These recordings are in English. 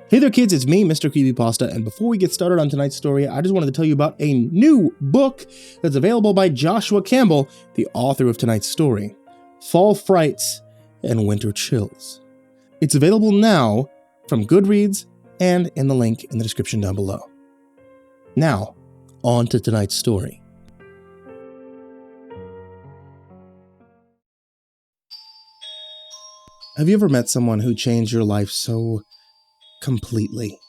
Hey there kids, it's me, MrCreepyPasta, and before we get started on tonight's story, I just wanted to tell you about a new book that's available by Joshua Campbell, the author of tonight's story, Fall Frights and Winter Chills. It's available now from Goodreads and in the link in the description down below. Now, on to tonight's story. Have you ever met someone who changed your life so completely?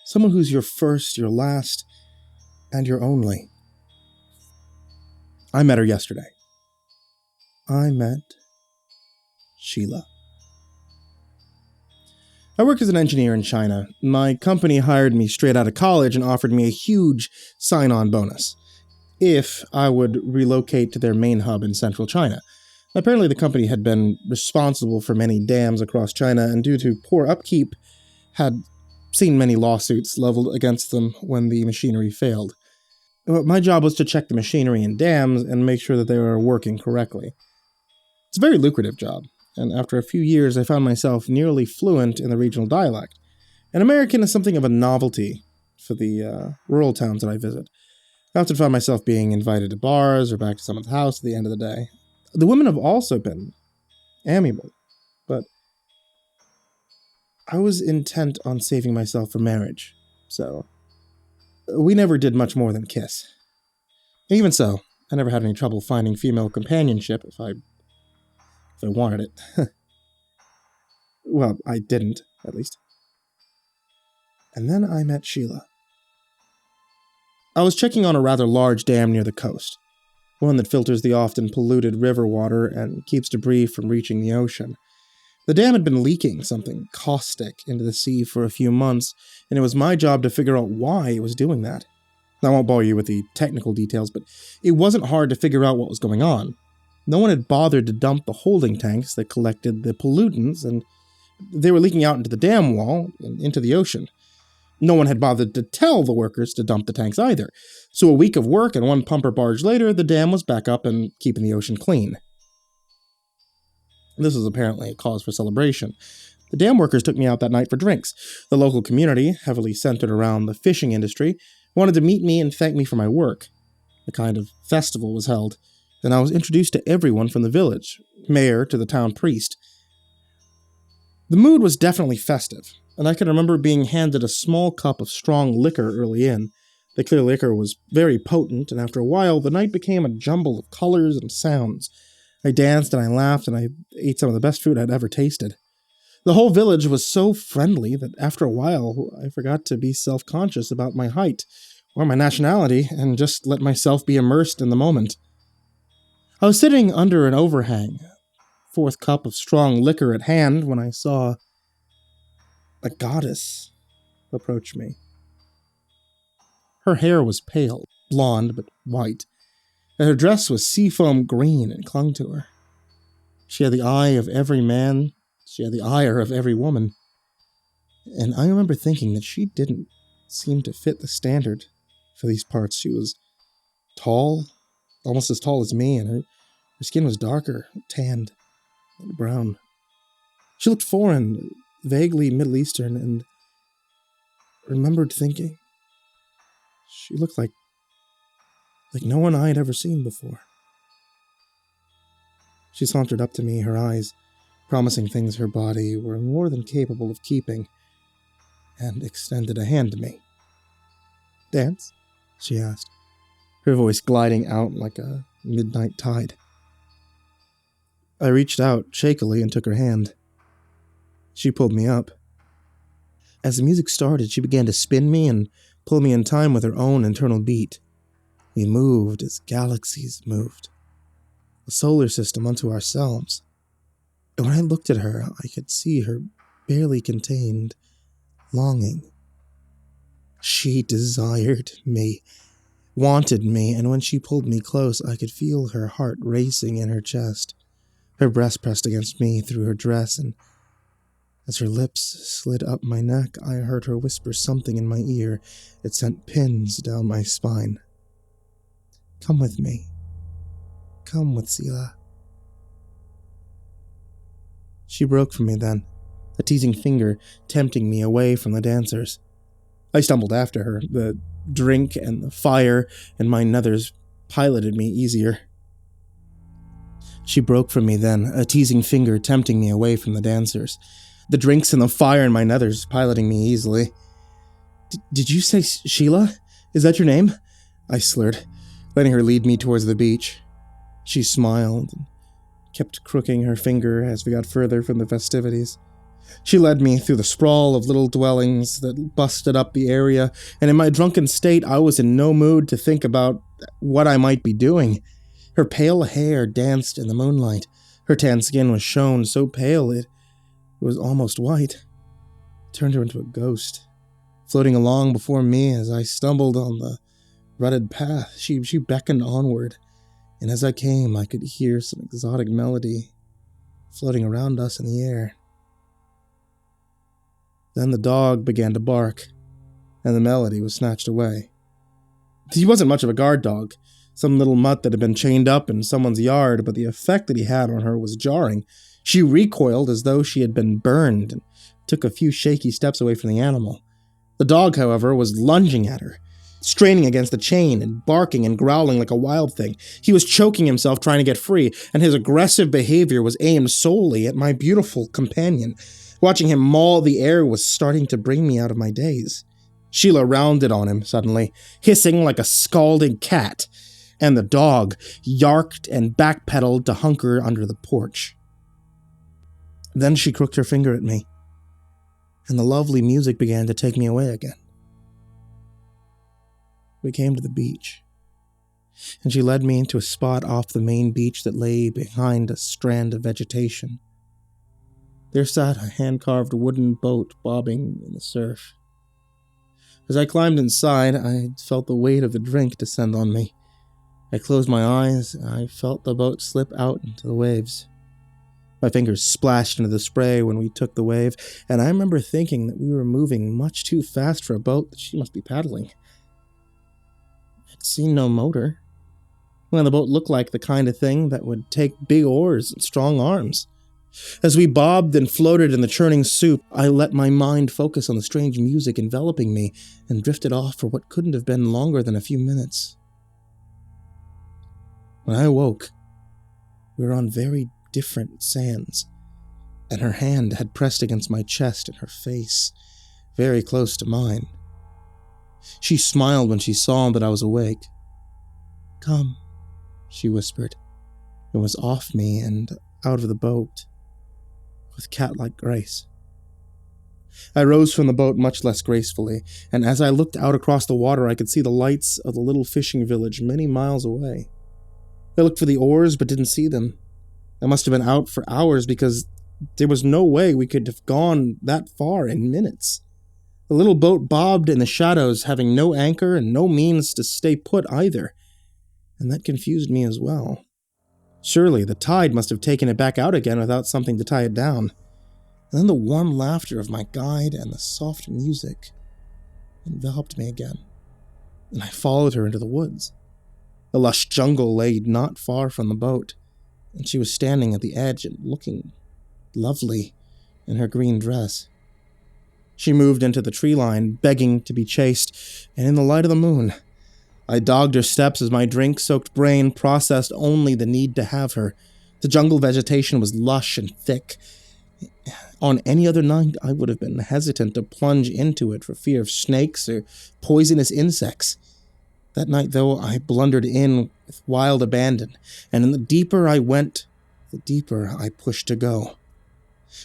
Someone who's your first, your last, and your only. I met her yesterday. I met Sheela. I work as an engineer in China. My company hired me straight out of college and offered me a huge sign-on bonus if I would relocate to their main hub in central China. Apparently the company had been responsible for many dams across China, and due to poor upkeep, had seen many lawsuits leveled against them when the machinery failed. But my job was to check the machinery and dams and make sure that they were working correctly. It's a very lucrative job, and after a few years I found myself nearly fluent in the regional dialect. An American is something of a novelty for the rural towns that I visit. I often find myself being invited to bars or back to someone's house at the end of the day. The women have also been amiable, but I was intent on saving myself for marriage, so we never did much more than kiss. Even so, I never had any trouble finding female companionship if I wanted it. Well, I didn't, at least. And then I met Sheela. I was checking on a rather large dam near the coast, one that filters the often polluted river water and keeps debris from reaching the ocean. The dam had been leaking something caustic into the sea for a few months, and it was my job to figure out why it was doing that. I won't bore you with the technical details, but it wasn't hard to figure out what was going on. No one had bothered to dump the holding tanks that collected the pollutants, and they were leaking out into the dam wall and into the ocean. No one had bothered to tell the workers to dump the tanks either. So a week of work and one pumper barge later, the dam was back up and keeping the ocean clean. This was apparently a cause for celebration. The dam workers took me out that night for drinks. The local community, heavily centered around the fishing industry, wanted to meet me and thank me for my work. A kind of festival was held, and I was introduced to everyone from the village, mayor to the town priest. The mood was definitely festive, and I can remember being handed a small cup of strong liquor early in. The clear liquor was very potent, and after a while, the night became a jumble of colors and sounds. I danced and I laughed and I ate some of the best food I'd ever tasted. The whole village was so friendly that after a while I forgot to be self-conscious about my height or my nationality and just let myself be immersed in the moment. I was sitting under an overhang, fourth cup of strong liquor at hand, when I saw a goddess approach me. Her hair was pale, blonde but white, and her dress was seafoam green and clung to her. She had the eye of every man, she had the ire of every woman, and I remember thinking that she didn't seem to fit the standard for these parts. She was tall, almost as tall as me, and her skin was darker, tanned, and brown. She looked foreign, vaguely Middle Eastern, and I remembered thinking, she looked like no one I had ever seen before. She sauntered up to me, her eyes promising things her body were more than capable of keeping, and extended a hand to me. "Dance?" she asked, her voice gliding out like a midnight tide. I reached out shakily and took her hand. She pulled me up. As the music started, she began to spin me and pull me in time with her own internal beat. We moved as galaxies moved, a solar system unto ourselves. And when I looked at her, I could see her barely contained longing. She desired me, wanted me, and when she pulled me close, I could feel her heart racing in her chest. Her breast pressed against me through her dress, and as her lips slid up my neck, I heard her whisper something in my ear. It sent pins down my spine. "Come with me. Come with Sheela." She broke from me then, a teasing finger tempting me away from the dancers. I stumbled after her. The drink and the fire and my nethers piloted me easier. She broke from me then, a teasing finger tempting me away from the dancers. The drinks and the fire and my nethers piloting me easily. Did you say Sheela? Is that your name? I slurred, letting her lead me towards the beach. She smiled and kept crooking her finger as we got further from the festivities. She led me through the sprawl of little dwellings that busted up the area, and in my drunken state I was in no mood to think about what I might be doing. Her pale hair danced in the moonlight. Her tan skin was shown so pale it was almost white. It turned her into a ghost, floating along before me as I stumbled on the rutted path. She beckoned onward, and as I came I could hear some exotic melody floating around us in the air. Then the dog began to bark, and the melody was snatched away. He wasn't much of a guard dog, some little mutt that had been chained up in someone's yard, but the effect that he had on her was jarring. She recoiled as though she had been burned and took a few shaky steps away from the animal. The dog, however, was lunging at her, straining against the chain and barking and growling like a wild thing. He was choking himself trying to get free, and his aggressive behavior was aimed solely at my beautiful companion. Watching him maul the air was starting to bring me out of my daze. Sheela rounded on him suddenly, hissing like a scalded cat, and the dog yarked and backpedaled to hunker under the porch. Then she crooked her finger at me, and the lovely music began to take me away again. We came to the beach, and she led me into a spot off the main beach that lay behind a strand of vegetation. There sat a hand-carved wooden boat bobbing in the surf. As I climbed inside, I felt the weight of the drink descend on me. I closed my eyes, and I felt the boat slip out into the waves. My fingers splashed into the spray when we took the wave, and I remember thinking that we were moving much too fast for a boat that she must be paddling. I'd seen no motor. Well, the boat looked like the kind of thing that would take big oars and strong arms. As we bobbed and floated in the churning soup, I let my mind focus on the strange music enveloping me and drifted off for what couldn't have been longer than a few minutes. When I awoke, we were on very different sands, and her hand had pressed against my chest and her face, very close to mine. She smiled when she saw that I was awake. "Come," she whispered, and was off me and out of the boat with cat-like grace. I rose from the boat much less gracefully, and as I looked out across the water I could see the lights of the little fishing village many miles away. I looked for the oars but didn't see them. I must have been out for hours because there was no way we could have gone that far in minutes. The little boat bobbed in the shadows, having no anchor and no means to stay put either, and that confused me as well. Surely the tide must have taken it back out again without something to tie it down. And then the warm laughter of my guide and the soft music enveloped me again, and I followed her into the woods. The lush jungle lay not far from the boat, and she was standing at the edge and looking lovely in her green dress. She moved into the tree line, begging to be chased, and in the light of the moon, I dogged her steps as my drink-soaked brain processed only the need to have her. The jungle vegetation was lush and thick. On any other night, I would have been hesitant to plunge into it for fear of snakes or poisonous insects. That night, though, I blundered in with wild abandon, and the deeper I went, the deeper I pushed to go.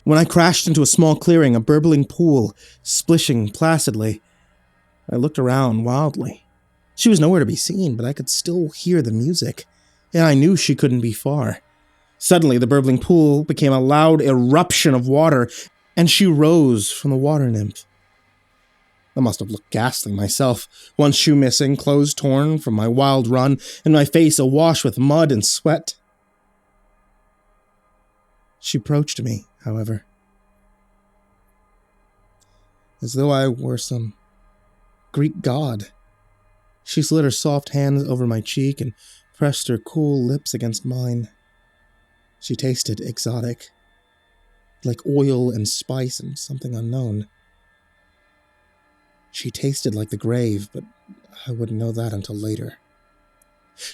When I crashed into a small clearing, a burbling pool, splishing placidly, I looked around wildly. She was nowhere to be seen, but I could still hear the music, and I knew she couldn't be far. Suddenly, the burbling pool became a loud eruption of water, and she rose from the water nymph. I must have looked ghastly myself, one shoe missing, clothes torn from my wild run, and my face awash with mud and sweat. She approached me, however, as though I were some Greek god. She slid her soft hands over my cheek and pressed her cool lips against mine. She tasted exotic. like oil and spice and something unknown. She tasted like the grave, but I wouldn't know that until later.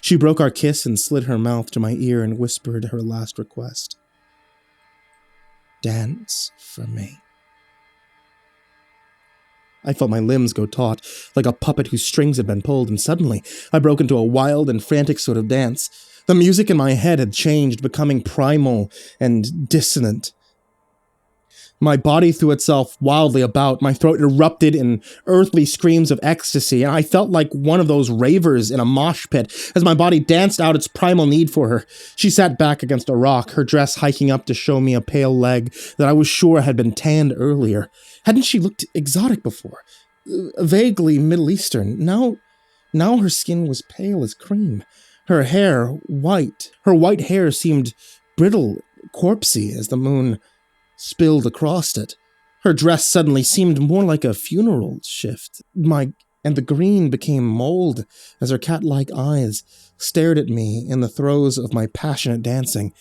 She broke our kiss and slid her mouth to my ear and whispered her last request. Dance for me. I felt my limbs go taut, like a puppet whose strings had been pulled, and suddenly I broke into a wild and frantic sort of dance. The music in my head had changed, becoming primal and dissonant. My body threw itself wildly about, my throat erupted in earthly screams of ecstasy, and I felt like one of those ravers in a mosh pit as my body danced out its primal need for her. She sat back against a rock, her dress hiking up to show me a pale leg that I was sure had been tanned earlier. Hadn't she looked exotic before? Vaguely Middle Eastern. Now her skin was pale as cream. Her hair, white. Her white hair seemed brittle, corpsey as the moon spilled across it. Her dress suddenly seemed more like a funeral shift. And the green became mold as her cat-like eyes stared at me in the throes of my passionate dancing.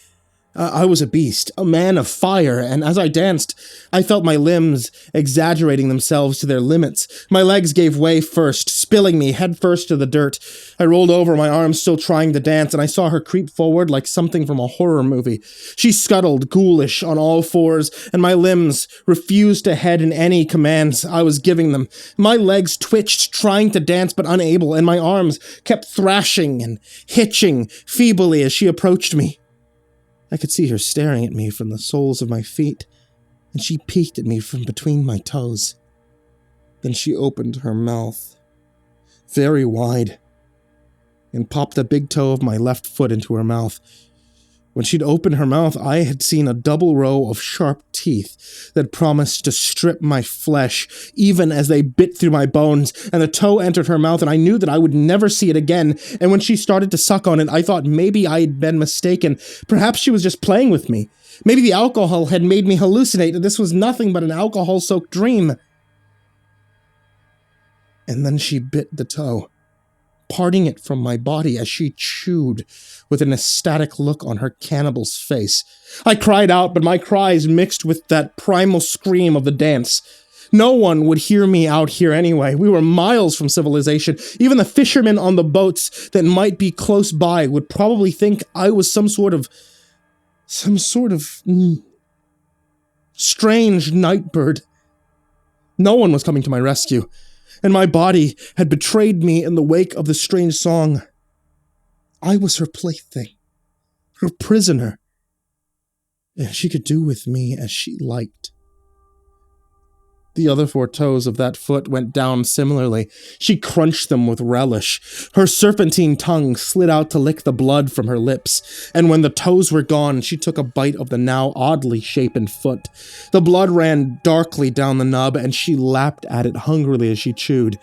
I was a beast, a man of fire, and as I danced, I felt my limbs exaggerating themselves to their limits. My legs gave way first, spilling me headfirst to the dirt. I rolled over, my arms still trying to dance, and I saw her creep forward like something from a horror movie. She scuttled, ghoulish, on all fours, and my limbs refused to heed in any commands I was giving them. My legs twitched, trying to dance but unable, and my arms kept thrashing and hitching feebly as she approached me. I could see her staring at me from the soles of my feet, and she peeked at me from between my toes. Then she opened her mouth, very wide, and popped the big toe of my left foot into her mouth. When she'd opened her mouth, I had seen a double row of sharp teeth that promised to strip my flesh, even as they bit through my bones, and the toe entered her mouth, and I knew that I would never see it again, and when she started to suck on it, I thought maybe I had been mistaken. Perhaps she was just playing with me. Maybe the alcohol had made me hallucinate, and this was nothing but an alcohol-soaked dream. And then she bit the toe, parting it from my body as she chewed, with an ecstatic look on her cannibal's face. I cried out, but my cries mixed with that primal scream of the dance. No one would hear me out here anyway. We were miles from civilization. Even the fishermen on the boats that might be close by would probably think I was some sort of strange night bird. No one was coming to my rescue, and my body had betrayed me in the wake of the strange song. I was her plaything, her prisoner, and she could do with me as she liked. The other 4 toes of that foot went down similarly. She crunched them with relish. Her serpentine tongue slid out to lick the blood from her lips, and when the toes were gone, she took a bite of the now oddly shapen foot. The blood ran darkly down the nub, and she lapped at it hungrily as she chewed.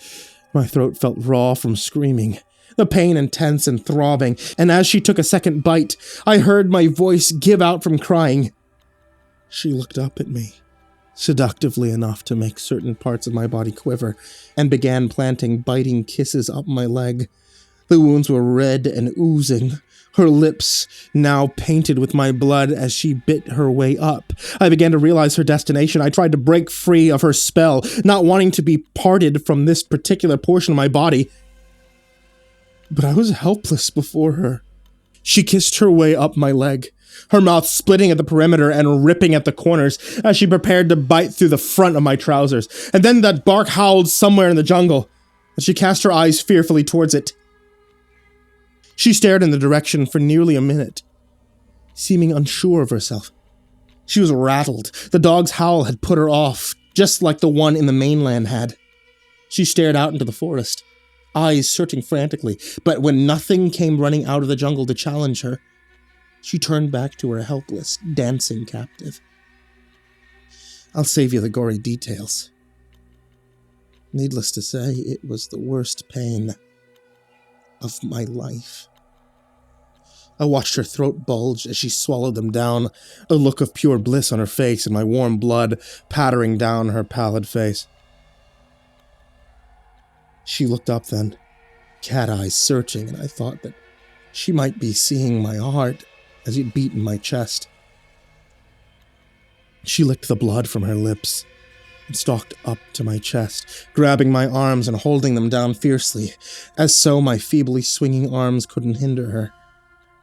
My throat felt raw from screaming, the pain intense and throbbing, and as she took a second bite, I heard my voice give out from crying. She looked up at me, seductively enough to make certain parts of my body quiver, and began planting biting kisses up my leg. The wounds were red and oozing, her lips now painted with my blood as she bit her way up. I began to realize her destination. I tried to break free of her spell, not wanting to be parted from this particular portion of my body. But I was helpless before her. She kissed her way up my leg, her mouth splitting at the perimeter and ripping at the corners as she prepared to bite through the front of my trousers. And then that bark howled somewhere in the jungle, and she cast her eyes fearfully towards it. She stared in the direction for nearly a minute, seeming unsure of herself. She was rattled. The dog's howl had put her off, just like the one in the mainland had. She stared out into the forest, eyes searching frantically, but when nothing came running out of the jungle to challenge her, she turned back to her helpless, dancing captive. I'll save you the gory details. Needless to say, it was the worst pain of my life. I watched her throat bulge as she swallowed them down, a look of pure bliss on her face and my warm blood pattering down her pallid face. She looked up then, cat eyes searching, and I thought that she might be seeing my heart as it beat in my chest. She licked the blood from her lips and stalked up to my chest, grabbing my arms and holding them down fiercely, as so my feebly swinging arms couldn't hinder her.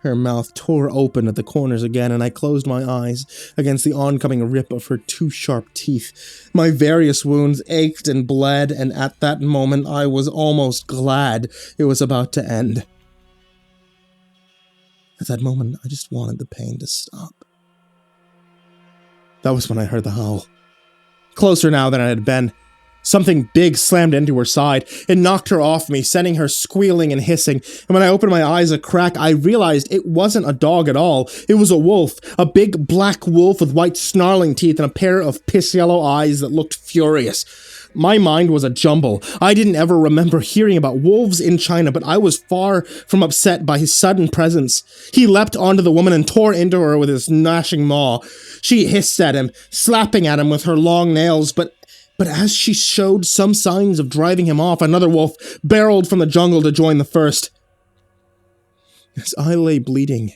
Her mouth tore open at the corners again, and I closed my eyes against the oncoming rip of her two sharp teeth. My various wounds ached and bled, and at that moment I was almost glad it was about to end. At that moment, I just wanted the pain to stop. That was when I heard the howl. Closer now than it had been. Something big slammed into her side. It knocked her off me, sending her squealing and hissing. And when I opened my eyes a crack, I realized it wasn't a dog at all. It was a wolf. A big black wolf with white snarling teeth and a pair of piss-yellow eyes that looked furious. My mind was a jumble. I didn't ever remember hearing about wolves in China, but I was far from upset by his sudden presence. He leapt onto the woman and tore into her with his gnashing maw. She hissed at him, slapping at him with her long nails, but as she showed some signs of driving him off, another wolf barreled from the jungle to join the first. As I lay bleeding,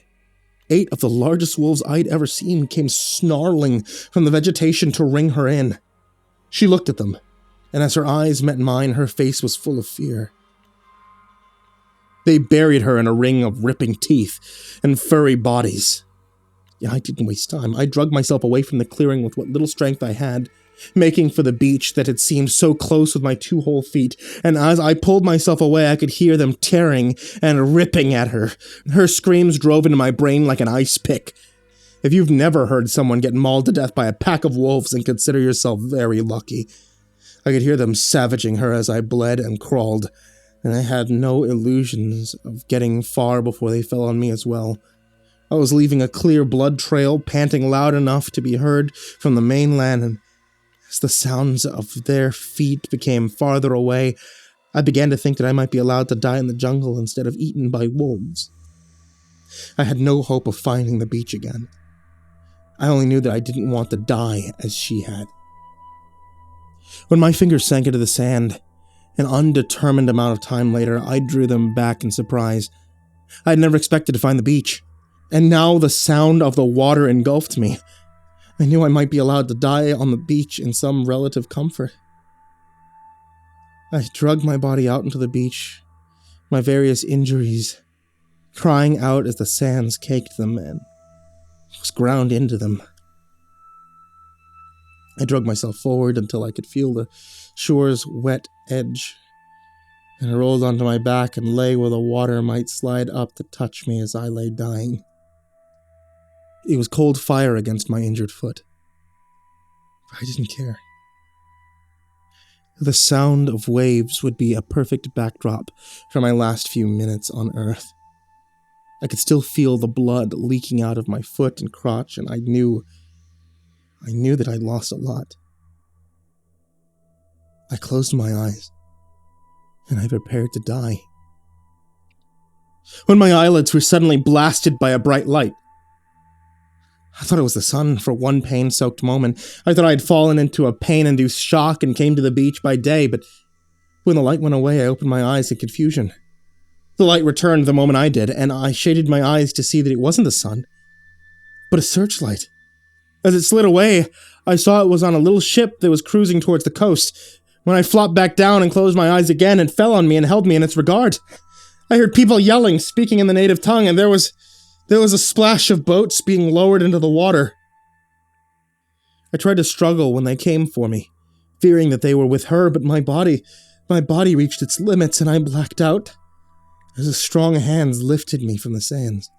8 of the largest wolves I'd ever seen came snarling from the vegetation to ring her in. She looked at them, and as her eyes met mine, her face was full of fear. They buried her in a ring of ripping teeth and furry bodies. Yeah, I didn't waste time. I dragged myself away from the clearing with what little strength I had, making for the beach that had seemed so close with my 2 whole feet, and as I pulled myself away, I could hear them tearing and ripping at her. Her screams drove into my brain like an ice pick. If you've never heard someone get mauled to death by a pack of wolves, then consider yourself very lucky. I could hear them savaging her as I bled and crawled, and I had no illusions of getting far before they fell on me as well. I was leaving a clear blood trail, panting loud enough to be heard from the mainland, and as the sounds of their feet became farther away, I began to think that I might be allowed to die in the jungle instead of eaten by wolves. I had no hope of finding the beach again. I only knew that I didn't want to die as she had. When my fingers sank into the sand, an undetermined amount of time later, I drew them back in surprise. I had never expected to find the beach, and now the sound of the water engulfed me. I knew I might be allowed to die on the beach in some relative comfort. I dragged my body out into the beach, my various injuries, crying out as the sands caked them and was ground into them. I dragged myself forward until I could feel the shore's wet edge, and I rolled onto my back and lay where the water might slide up to touch me as I lay dying. It was cold fire against my injured foot. I didn't care. The sound of waves would be a perfect backdrop for my last few minutes on Earth. I could still feel the blood leaking out of my foot and crotch, and I knew that I'd lost a lot. I closed my eyes, and I prepared to die. When my eyelids were suddenly blasted by a bright light. I thought it was the sun for one pain-soaked moment. I thought I had fallen into a pain-induced shock and came to the beach by day, but when the light went away, I opened my eyes in confusion. The light returned the moment I did, and I shaded my eyes to see that it wasn't the sun, but a searchlight. As it slid away, I saw it was on a little ship that was cruising towards the coast. When I flopped back down and closed my eyes again, it fell on me and held me in its regard. I heard people yelling, speaking in the native tongue, and there was a splash of boats being lowered into the water. I tried to struggle when they came for me, fearing that they were with her, but my body reached its limits and I blacked out as a strong hands lifted me from the sands.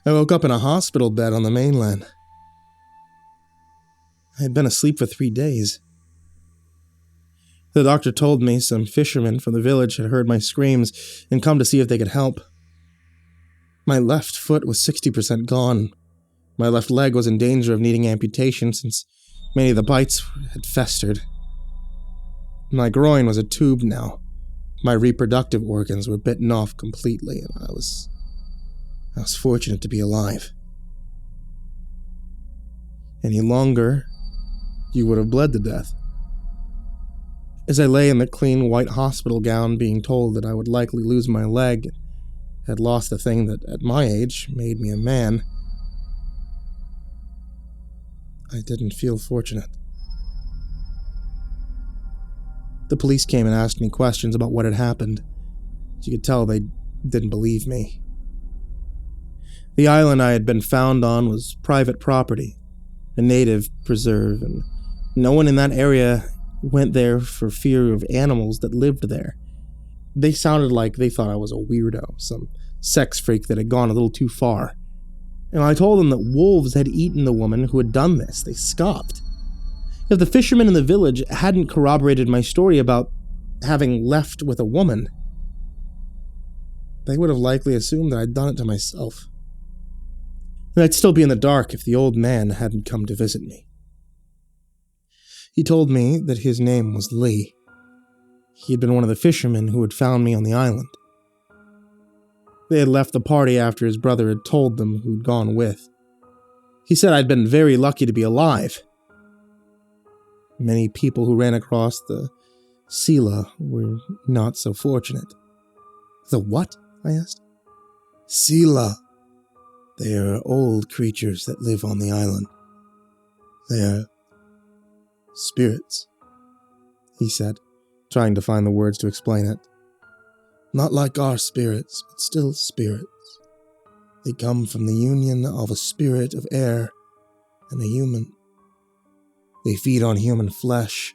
I woke up in a hospital bed on the mainland. I had been asleep for 3 days. The doctor told me some fishermen from the village had heard my screams and come to see if they could help. My left foot was 60% gone. My left leg was in danger of needing amputation since many of the bites had festered. My groin was a tube now. My reproductive organs were bitten off completely, and I was fortunate to be alive. Any longer, you would have bled to death. As I lay in the clean white hospital gown being told that I would likely lose my leg, had lost the thing that, at my age, made me a man, I didn't feel fortunate. The police came and asked me questions about what had happened. You could tell they didn't believe me. The island I had been found on was private property, a native preserve, and no one in that area went there for fear of animals that lived there. They sounded like they thought I was a weirdo, some sex freak that had gone a little too far. And I told them that wolves had eaten the woman who had done this. They scoffed. If the fishermen in the village hadn't corroborated my story about having left with a woman, they would have likely assumed that I'd done it to myself. And I'd still be in the dark if the old man hadn't come to visit me. He told me that his name was Lee. He had been one of the fishermen who had found me on the island. They had left the party after his brother had told them who'd gone with. He said I'd been very lucky to be alive. Many people who ran across the Sheela were not so fortunate. The what? I asked. Sheela. They are old creatures that live on the island. They are spirits, he said, trying to find the words to explain it. Not like our spirits, but still spirits. They come from the union of a spirit of air and a human. They feed on human flesh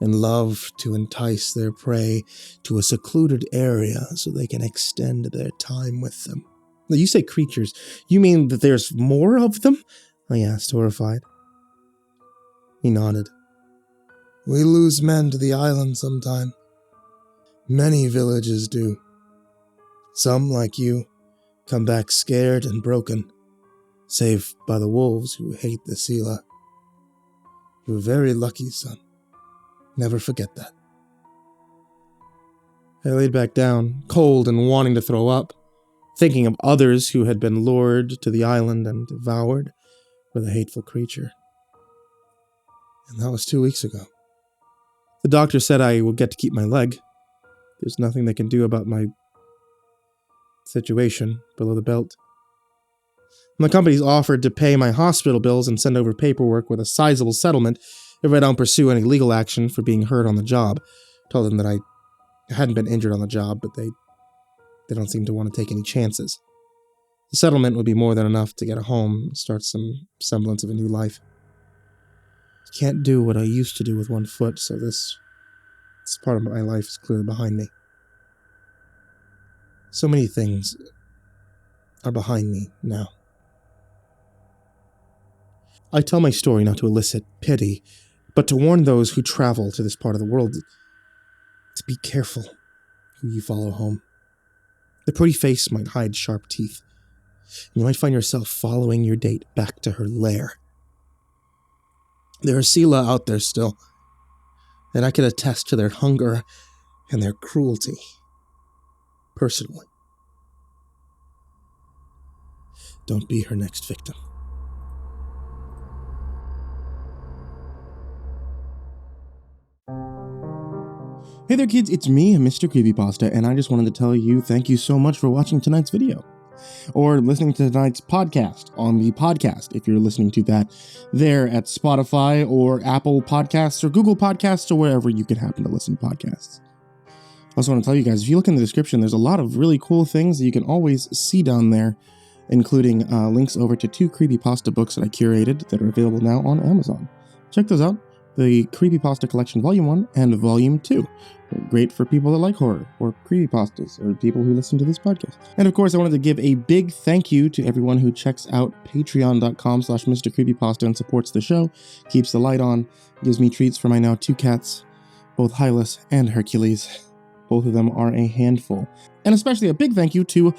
and love to entice their prey to a secluded area so they can extend their time with them. Now, you say creatures. You mean that there's more of them? I asked, horrified. He nodded. We lose men to the island sometime. Many villages do. Some, like you, come back scared and broken, save by the wolves who hate the Sheela. You're very lucky, son. Never forget that. I laid back down, cold and wanting to throw up, thinking of others who had been lured to the island and devoured by the hateful creature. And that was 2 weeks ago. The doctor said I would get to keep my leg. There's nothing they can do about my situation below the belt. My company's offered to pay my hospital bills and send over paperwork with a sizable settlement if I don't pursue any legal action for being hurt on the job. Told them that I hadn't been injured on the job, but they don't seem to want to take any chances. The settlement would be more than enough to get a home and start some semblance of a new life. I can't do what I used to do with one foot, so this part of my life is clearly behind me. So many things are behind me now. I tell my story not to elicit pity, but to warn those who travel to this part of the world to be careful who you follow home. The pretty face might hide sharp teeth. You might find yourself following your date back to her lair. There are Sheela out there still, and I can attest to their hunger and their cruelty, personally. Don't be her next victim. Hey there kids, it's me, MrCreepyPasta, and I just wanted to tell you thank you so much for watching tonight's video. Or listening to tonight's podcast on the podcast, if you're listening to that there at Spotify or Apple Podcasts or Google Podcasts or wherever you can happen to listen to podcasts. I also want to tell you guys, if you look in the description, there's a lot of really cool things that you can always see down there, including links over to 2 Creepypasta books that I curated that are available now on Amazon. Check those out. The Creepypasta Collection Volume 1 and Volume 2. Great for people that like horror, or creepypastas, or people who listen to this podcast. And of course, I wanted to give a big thank you to everyone who checks out patreon.com/MrCreepyPasta and supports the show, keeps the light on, gives me treats for my now 2 cats, both Hylas and Hercules. Both of them are a handful. And especially a big thank you to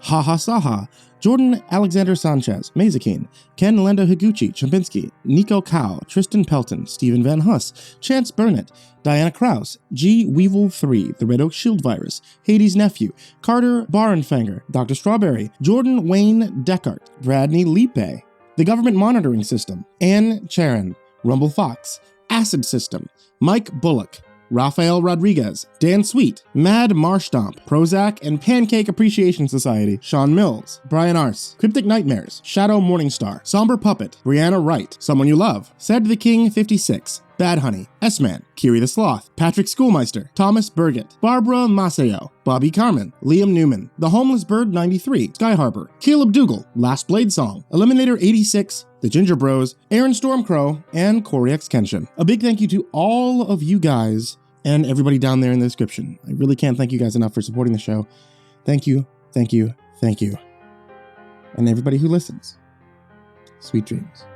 Saha, Jordan Alexander Sanchez, Mazikeen, Ken Lando Higuchi, Chompski, Nico kaeo, Tristain Pelton, Stephen VanHuss, Chance Burnett, Diana Kraus, G. Weevil 3, TheRedOakShieldVirus, Hades' Nephew, Carter Barenfanger, Dr. Strawberry, Jordan Wayne Deckard, Bradney Leipe, The Government Monitoring System, Anne Charron, rumblefox, Acid System, Mike Bullock, Rafael Rodriguez, Dan Sweet, Mad Marstomp, Prozac and Pancake Appreciation Society, Sean Mills, Brian Arce, Cryptic Nightmares, Shadow Morningstar, Somber Puppet, Brianna Wright, Someone You Love, Said the King 56, Bad Honey, S-Man, Kiri the Sloth, Patrick Schoolmeister, Thomas Burgett, Barbara Maceo, Bobby Carmen, Liam Newman, The Homeless Bird 93, Sky Harbor, Caleb Dougal, Last Blade Song, Eliminator 86, The Ginger Bros, Aaron Stormcrow, and Corey X Kenshin. A big thank you to all of you guys and everybody down there in the description. I really can't thank you guys enough for supporting the show. Thank you, thank you, thank you. And everybody who listens, sweet dreams.